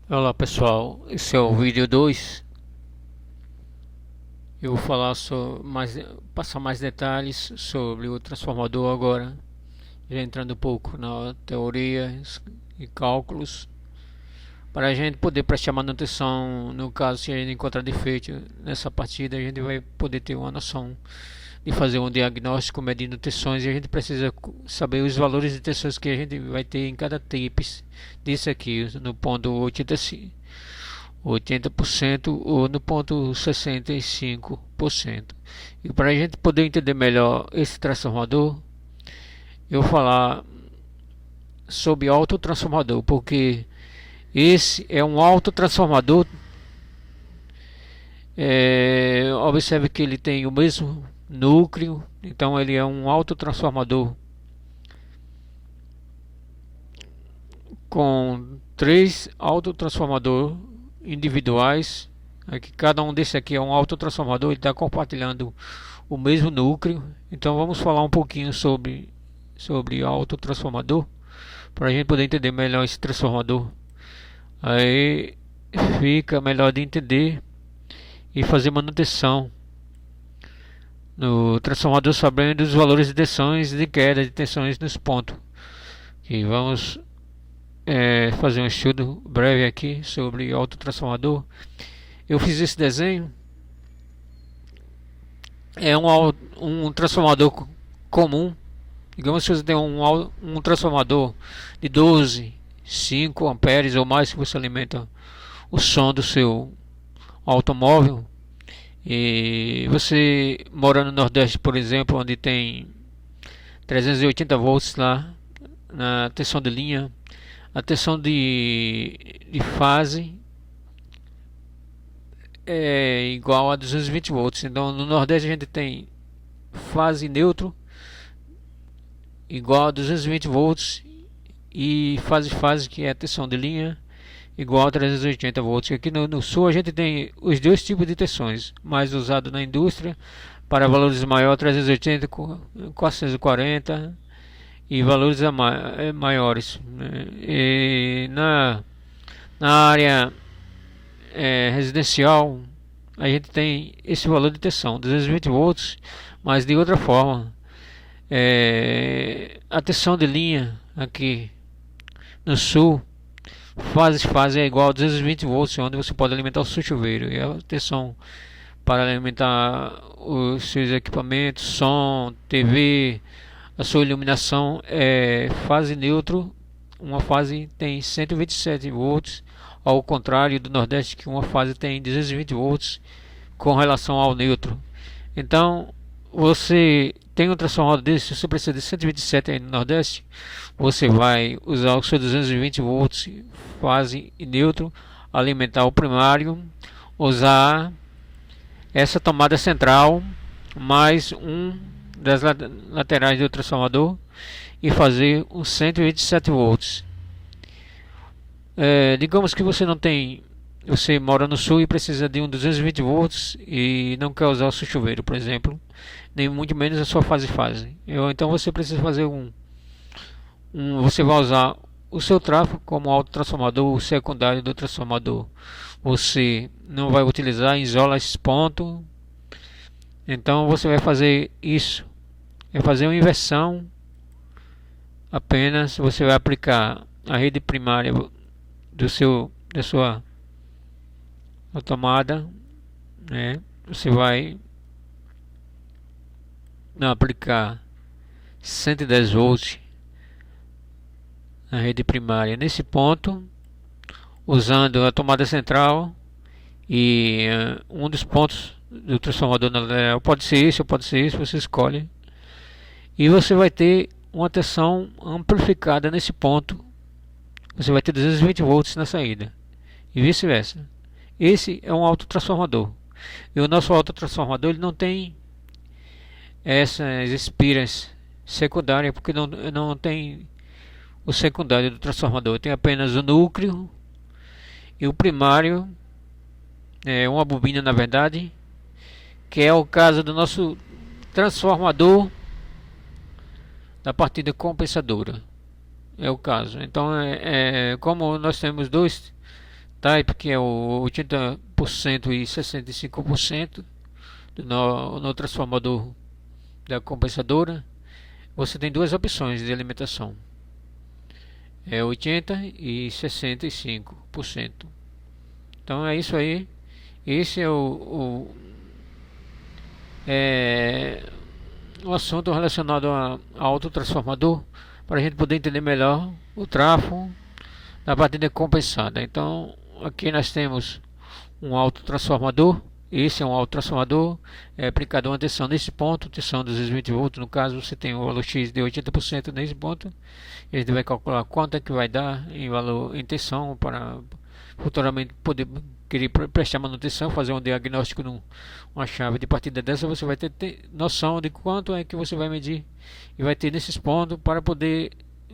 Olá pessoal, esse é o vídeo 2. Eu vou falar passar mais detalhes sobre o transformador agora, já entrando um pouco na teoria e cálculos, para a gente poder prestar manutenção. No caso, se a gente encontrar defeito nessa partida, a gente vai poder ter uma noção de fazer um diagnóstico medindo tensões, e a gente precisa saber os valores de tensões que a gente vai ter em cada TIPS desse aqui, no ponto 80% ou no ponto 65%. E para a gente poder entender melhor esse transformador, eu vou falar sobre autotransformador, porque esse é um autotransformador. Observe que ele tem o mesmo núcleo, então ele é um autotransformador com três autotransformadores individuais. Aqui, cada um desse aqui é um autotransformador, ele está compartilhando o mesmo núcleo. Então vamos falar um pouquinho sobre autotransformador, para a gente poder entender melhor esse transformador. Aí fica melhor de entender e fazer manutenção no transformador, sabendo os valores de tensões e de queda de tensões nos pontos. E vamos fazer um estudo breve aqui sobre autotransformador. Eu fiz esse desenho. É um transformador comum. Digamos que você tem um transformador de 12, 5 amperes ou mais, que você alimenta o som do seu automóvel. E você mora no Nordeste, por exemplo, onde tem 380 volts lá na tensão de linha, a tensão de fase é igual a 220 volts. Então no Nordeste a gente tem fase neutro igual a 220 volts e fase que é a tensão de linha igual a 380 volts. Aqui no Sul a gente tem os dois tipos de tensões, mais usado na indústria para valores maiores, 380, 440 e valores maiores. E na área residencial a gente tem esse valor de tensão 220 volts, mas de outra forma. A tensão de linha aqui no Sul, fase é igual a 220 volts, onde você pode alimentar o seu chuveiro. E a tensão para alimentar os seus equipamentos, som, TV, a sua iluminação é fase neutro. Uma fase tem 127 volts, ao contrário do Nordeste, que uma fase tem 220 volts com relação ao neutro. Então você tem um transformador desse, se você precisa de 127 aí no Nordeste, você vai usar o seu 220 volts fase e neutro, alimentar o primário, usar essa tomada central mais um das laterais do transformador e fazer uns 127 volts. Digamos que você mora no Sul e precisa de um 220 volts e não quer usar o seu chuveiro, por exemplo, nem muito menos a sua fase. Então você precisa fazer você vai usar o seu tráfego como autotransformador, o secundário do transformador. Você não vai utilizar, isola esse ponto. Então você vai fazer isso, fazer uma inversão. Apenas você vai aplicar a rede primária da sua tomada, né? Você vai aplicar 110 volts na rede primária nesse ponto, usando a tomada central e um dos pontos do transformador na lateral. Pode ser esse ou pode ser esse, você escolhe. E você vai ter uma tensão amplificada nesse ponto. Você vai ter 220 volts na saída e vice-versa. Esse é um autotransformador. E o nosso autotransformador ele não tem essas espiras secundárias, porque não tem o secundário do transformador. Tem apenas o núcleo e o primário, uma bobina na verdade, que é o caso do nosso transformador da partida compensadora. É o caso. Então, como nós temos dois Type, que é o 80% e 65% no transformador da compensadora, você tem duas opções de alimentação, é 80 e 65%. Então é isso aí. Esse é o assunto relacionado a autotransformador, para a gente poder entender melhor o trafo da batida compensada. Então aqui nós temos um autotransformador. Esse é um autotransformador, aplicado uma tensão nesse ponto, tensão 220 volts. No caso, você tem o valor X de 80% nesse ponto. E a gente vai calcular quanto é que vai dar em valor em tensão para futuramente poder querer prestar manutenção, fazer um diagnóstico numa chave de partida dessa. Você vai ter noção de quanto é que você vai medir e vai ter nesses pontos para poder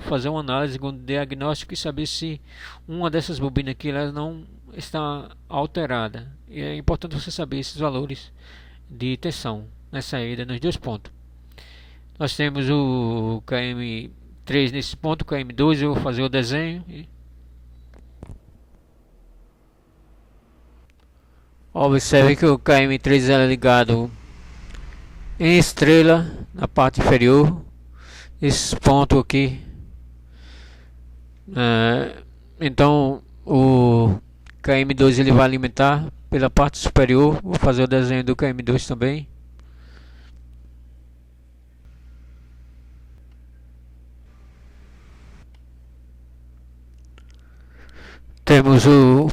fazer uma análise, um diagnóstico e saber se uma dessas bobinas aqui ela não está alterada. E é importante você saber esses valores de tensão na saída nos dois pontos. Nós temos o KM3 nesse ponto, KM2 eu vou fazer o desenho. Observe que o KM3 é ligado em estrela na parte inferior. Esse ponto aqui, então o KM2 ele vai alimentar pela parte superior. Vou fazer o desenho do KM2 também. Temos o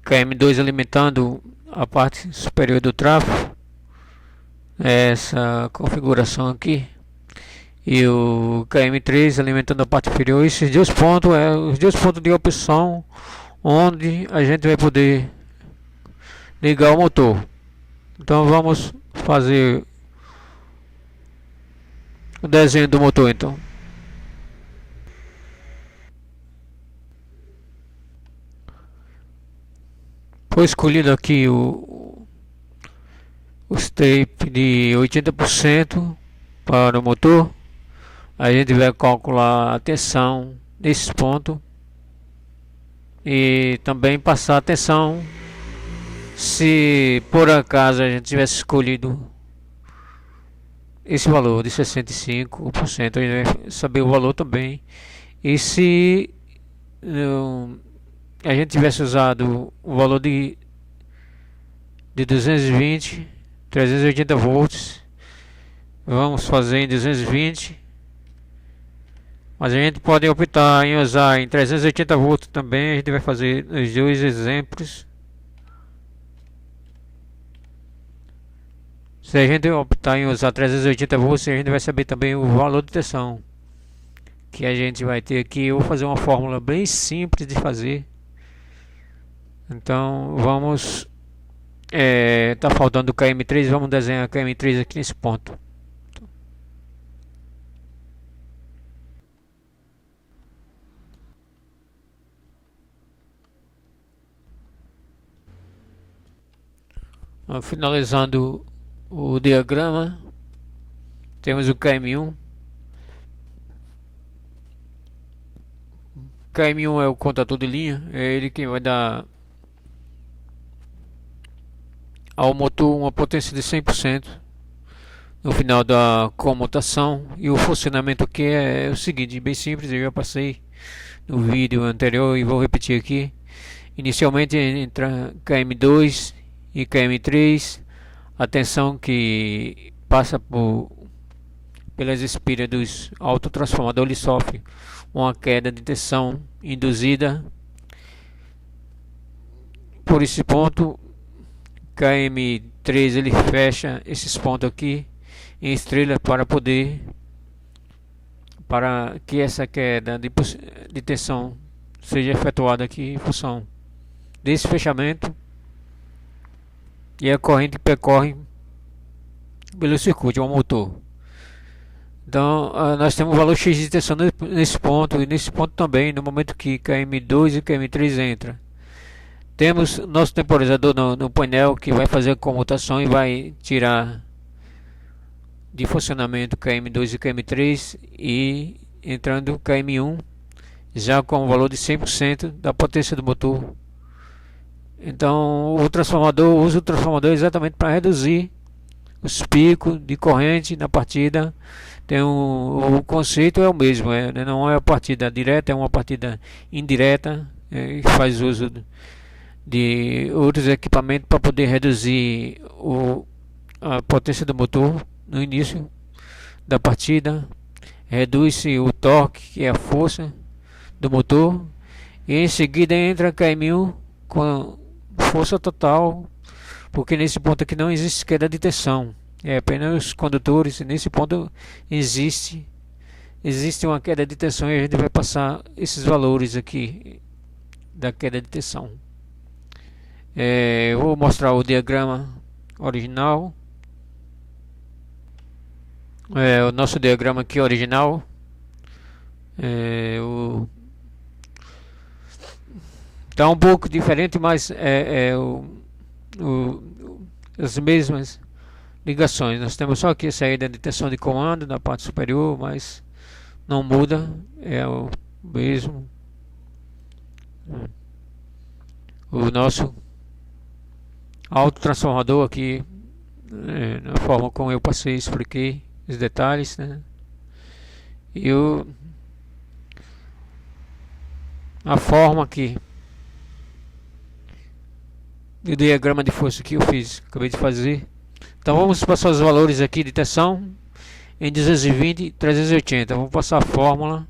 KM2 alimentando a parte superior do trafo, essa configuração aqui, e o KM3 alimentando a parte inferior. Esses dois pontos os dois pontos de opção onde a gente vai poder ligar o motor. Então vamos fazer o desenho do motor. Então foi escolhido aqui o tape de 80% para o motor. A gente vai calcular a tensão nesse ponto e também passar a tensão se por acaso a gente tivesse escolhido esse valor de 65%. A gente vai saber o valor também. E se a gente tivesse usado o valor de 220, 380 volts, vamos fazer em 220, mas a gente pode optar em usar em 380 volts também. A gente vai fazer os dois exemplos. Se a gente optar em usar 380 volts, a gente vai saber também o valor de tensão que a gente vai ter aqui. Eu vou fazer uma fórmula bem simples de fazer. Então vamos, tá faltando o KM3, vamos desenhar o KM3 aqui nesse ponto. Finalizando o diagrama, temos o KM1. KM1 é o contador de linha, é ele que vai dar ao motor uma potência de 100% no final da comutação. E o funcionamento aqui é o seguinte, bem simples, eu já passei no vídeo anterior e vou repetir aqui. Inicialmente entra KM2 e KM3, a tensão que passa pelas espiras dos autotransformadores sofre uma queda de tensão induzida por esse ponto. KM3 ele fecha esses pontos aqui em estrela para que essa queda de tensão seja efetuada aqui em função desse fechamento, e a corrente percorre pelo circuito, é um motor. Então nós temos o valor X de tensão nesse ponto, e nesse ponto também, no momento que KM2 e KM3 entra. Temos nosso temporizador no painel, que vai fazer a comutação e vai tirar de funcionamento KM2 e KM3 e entrando KM1 já com o valor de 100% da potência do motor. Então o transformador usa o transformador exatamente para reduzir os picos de corrente na partida. O conceito é o mesmo, não é a partida direta, é uma partida indireta, que faz uso de outros equipamentos para poder reduzir a potência do motor no início da partida. Reduz-se o torque, que é a força do motor, e em seguida entra a KM1 com força total, porque nesse ponto aqui não existe queda de tensão, é apenas os condutores. Nesse ponto existe uma queda de tensão, e a gente vai passar esses valores aqui da queda de tensão. Eu vou mostrar o diagrama original. O nosso diagrama aqui original. Tá um pouco diferente, mas as mesmas ligações. Nós temos só aqui a saída de tensão de comando na parte superior, mas não muda, é o mesmo. O nosso autotransformador aqui, na forma como eu passei, expliquei os detalhes, né? E a forma aqui, o diagrama de força que eu fiz, acabei de fazer. Então vamos passar os valores aqui de tensão em 220 e 380. Vamos passar a fórmula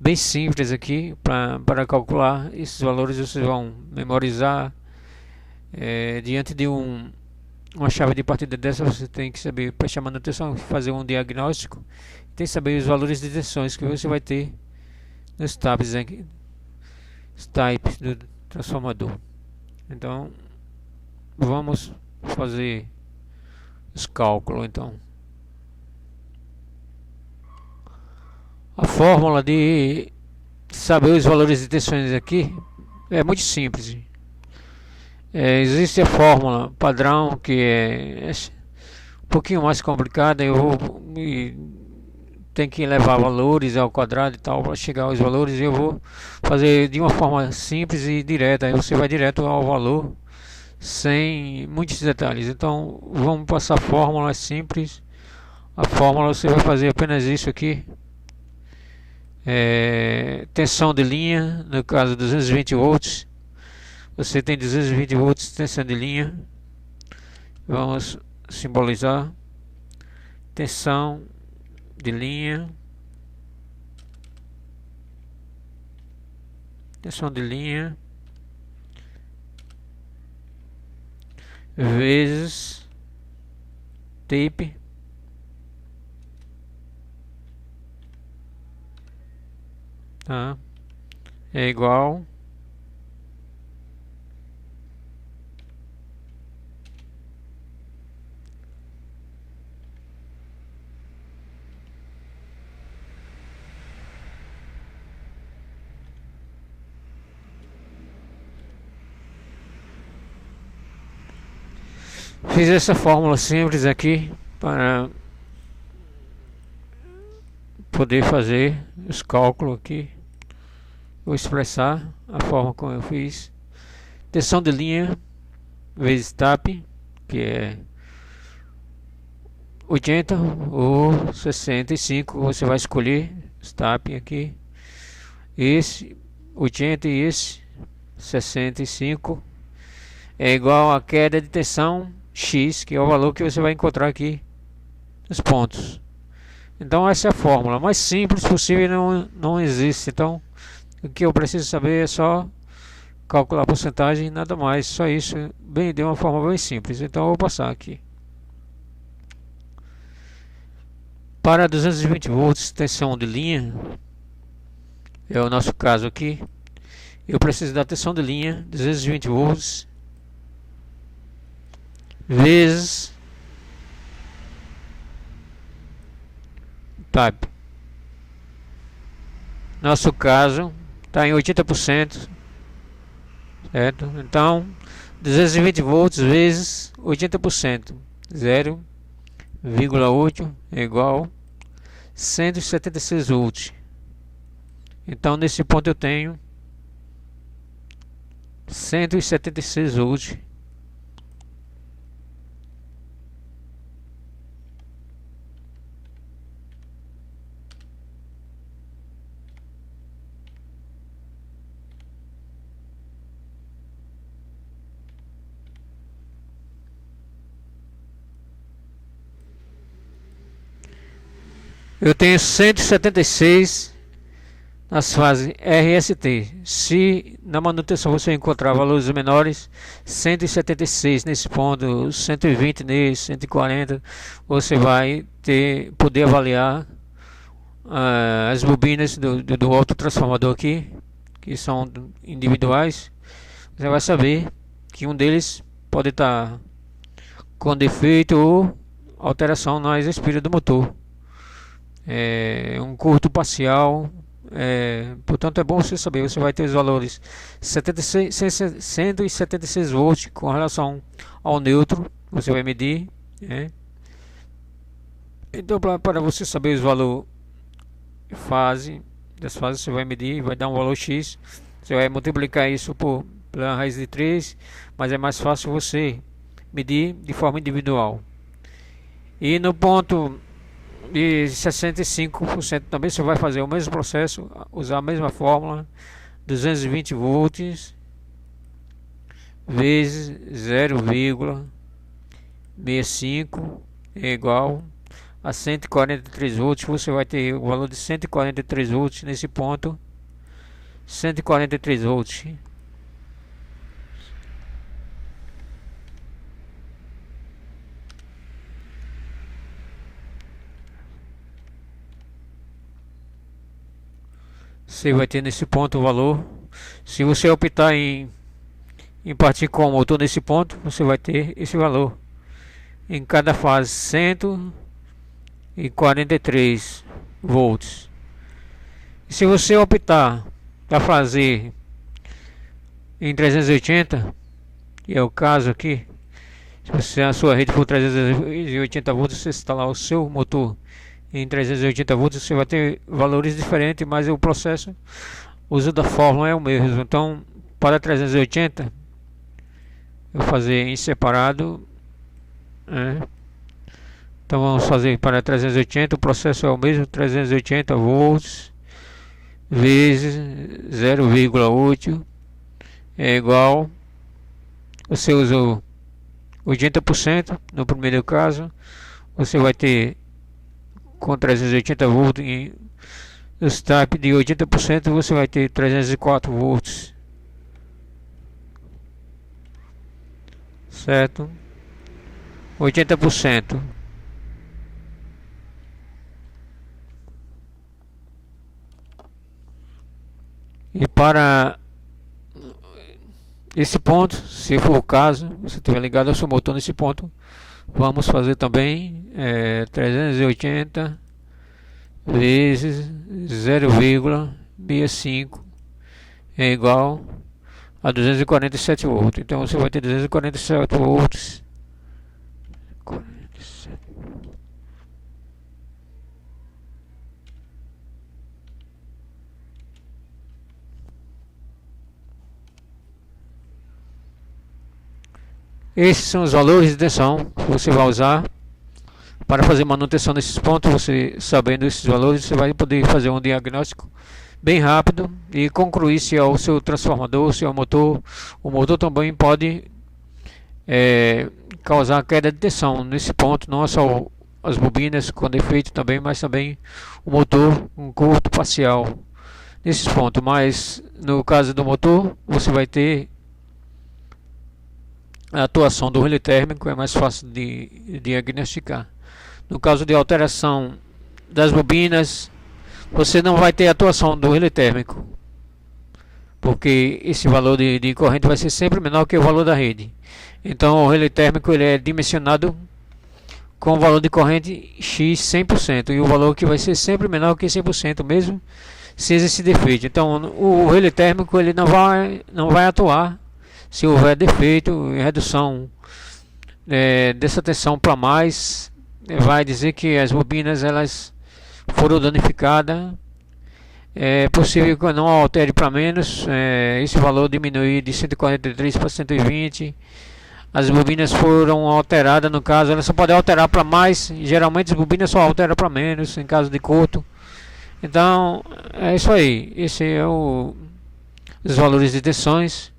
bem simples aqui para calcular esses valores. Vocês vão memorizar. Diante de uma chave de partida dessa, você tem que saber prestar manutenção, fazer um diagnóstico, tem que saber os valores de tensões que você vai ter nos types do transformador. Então vamos fazer os cálculos. Então a fórmula de saber os valores de tensões aqui é muito simples. Existe a fórmula padrão, que é um pouquinho mais complicada. Tem que levar valores ao quadrado e tal para chegar aos valores. Eu vou fazer de uma forma simples e direta. Aí você vai direto ao valor sem muitos detalhes. Então vamos passar a fórmula simples. A fórmula você vai fazer apenas isso aqui. Tensão de linha, no caso 220 volts. Você tem 220 volts de tensão de linha. Vamos simbolizar tensão de linha. Tensão de linha vezes tape tá? É igual Fiz essa fórmula simples aqui para poder fazer os cálculos aqui. Vou expressar a forma como eu fiz. Tensão de linha vezes TAP, que é 80 ou 65. Você vai escolher os TAP aqui. Esse 80 e esse 65 é igual a queda de tensão X, que é o valor que você vai encontrar aqui nos pontos. Então essa é a fórmula mais simples possível, não existe. Então o que eu preciso saber é só calcular a porcentagem, nada mais, só isso, de uma forma bem simples. Então eu vou passar aqui. Para 220 volts tensão de linha, é o nosso caso aqui, eu preciso da tensão de linha 220 volts vezes TAP. Nosso caso está em 80%, certo? Então 220 volts vezes 80%, 0,8 é igual 176 volts. Então nesse ponto eu tenho 176 volts. Eu tenho 176 nas fases RST. Se na manutenção você encontrar valores menores, 176 nesse ponto, 120 nesse, 140, você vai poder avaliar as bobinas do autotransformador aqui, que são individuais. Você vai saber que um deles pode estar com defeito ou alteração nas espiras do motor. Um curto parcial, portanto é bom você saber. Você vai ter os valores 176 volts com relação ao neutro, você vai medir, então para você saber os valores das fases, você vai medir, vai dar um valor X, você vai multiplicar isso pela raiz de 3, mas é mais fácil você medir de forma individual. E no ponto de 65% também você vai fazer o mesmo processo, usar a mesma fórmula, 220 volts vezes 0,65 é igual a 143 volts. Você vai ter o valor de 143 volts nesse ponto, 143 volts. Você vai ter nesse ponto o valor. Se você optar em partir com o motor nesse ponto, você vai ter esse valor. Em cada fase 143 volts. E se você optar para fazer em 380, que é o caso aqui, se a sua rede for 380 volts, você instalar o seu motor em 380 volts, você vai ter valores diferentes, mas o processo, o uso da fórmula é o mesmo. Então, para 380, eu vou fazer em separado. Então vamos fazer para 380, o processo é o mesmo, 380 volts vezes 0,8 é igual, você usou 80% no primeiro caso, você vai ter com 380 volts em os type de 80%, você vai ter 304 volts, certo? 80%. E para esse ponto, se for o caso, você tiver ligado ao seu motor nesse ponto, vamos fazer também 380 vezes 0,65 é igual a 247 volts. Então você vai ter 247 volts. Esses são os valores de tensão que você vai usar para fazer manutenção nesses pontos. Você sabendo esses valores, você vai poder fazer um diagnóstico bem rápido e concluir se é o seu transformador, se é o motor. O motor também pode causar queda de tensão nesse ponto, não é só as bobinas com defeito também, mas também o motor um curto parcial nesses pontos. Mas no caso do motor, você vai ter a atuação do relé térmico, é mais fácil de diagnosticar. No caso de alteração das bobinas, você não vai ter atuação do relé térmico, porque esse valor de corrente vai ser sempre menor que o valor da rede. Então o relé térmico ele é dimensionado com o valor de corrente X 100%, e o valor que vai ser sempre menor que 100% mesmo sem esse defeito. Então o relé térmico ele não vai atuar se houver defeito, redução dessa tensão para mais, vai dizer que as bobinas elas foram danificadas, É possível que eu não altere para menos, esse valor diminuir de 143 para 120. As bobinas foram alteradas, no caso, elas só podem alterar para mais. Geralmente as bobinas só alteram para menos em caso de curto. Então é isso aí. Esse é os valores de tensões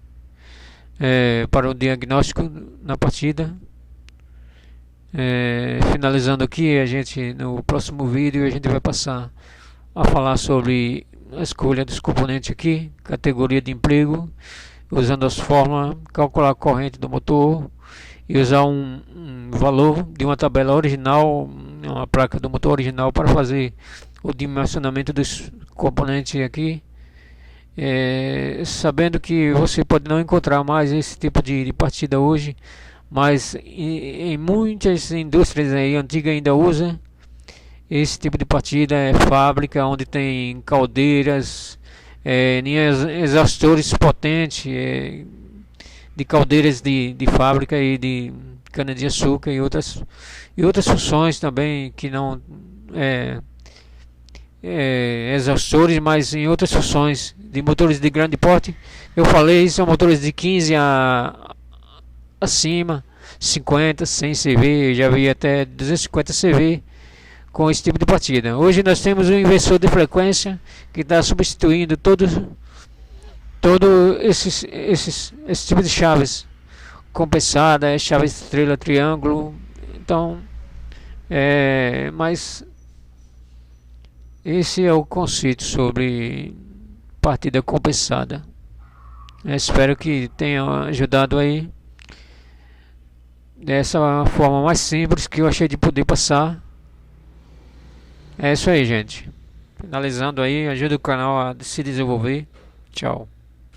para o diagnóstico na partida. Finalizando aqui, a gente no próximo vídeo a gente vai passar a falar sobre a escolha dos componentes aqui, categoria de emprego, usando as fórmulas, calcular a corrente do motor e usar um valor de uma tabela original, uma placa do motor original para fazer o dimensionamento dos componentes aqui. Sabendo que você pode não encontrar mais esse tipo de partida hoje, mas em muitas indústrias aí antigas ainda usa esse tipo de partida. É fábrica onde tem caldeiras, exaustores potentes, de caldeiras de fábrica e de cana de açúcar e outras funções também que não exaustores, mas em outras funções de motores de grande porte. Eu falei, são motores de 15 acima, 50, 100 CV, eu já vi até 250 CV com esse tipo de partida. Hoje nós temos um inversor de frequência que está substituindo todo esse tipo de chaves compensada, chave estrela, triângulo. Então, mas esse é o conceito sobre partida compensada. Espero que tenha ajudado aí dessa forma mais simples que eu achei de poder passar. É isso aí, gente. Finalizando aí, ajuda o canal a se desenvolver. Tchau.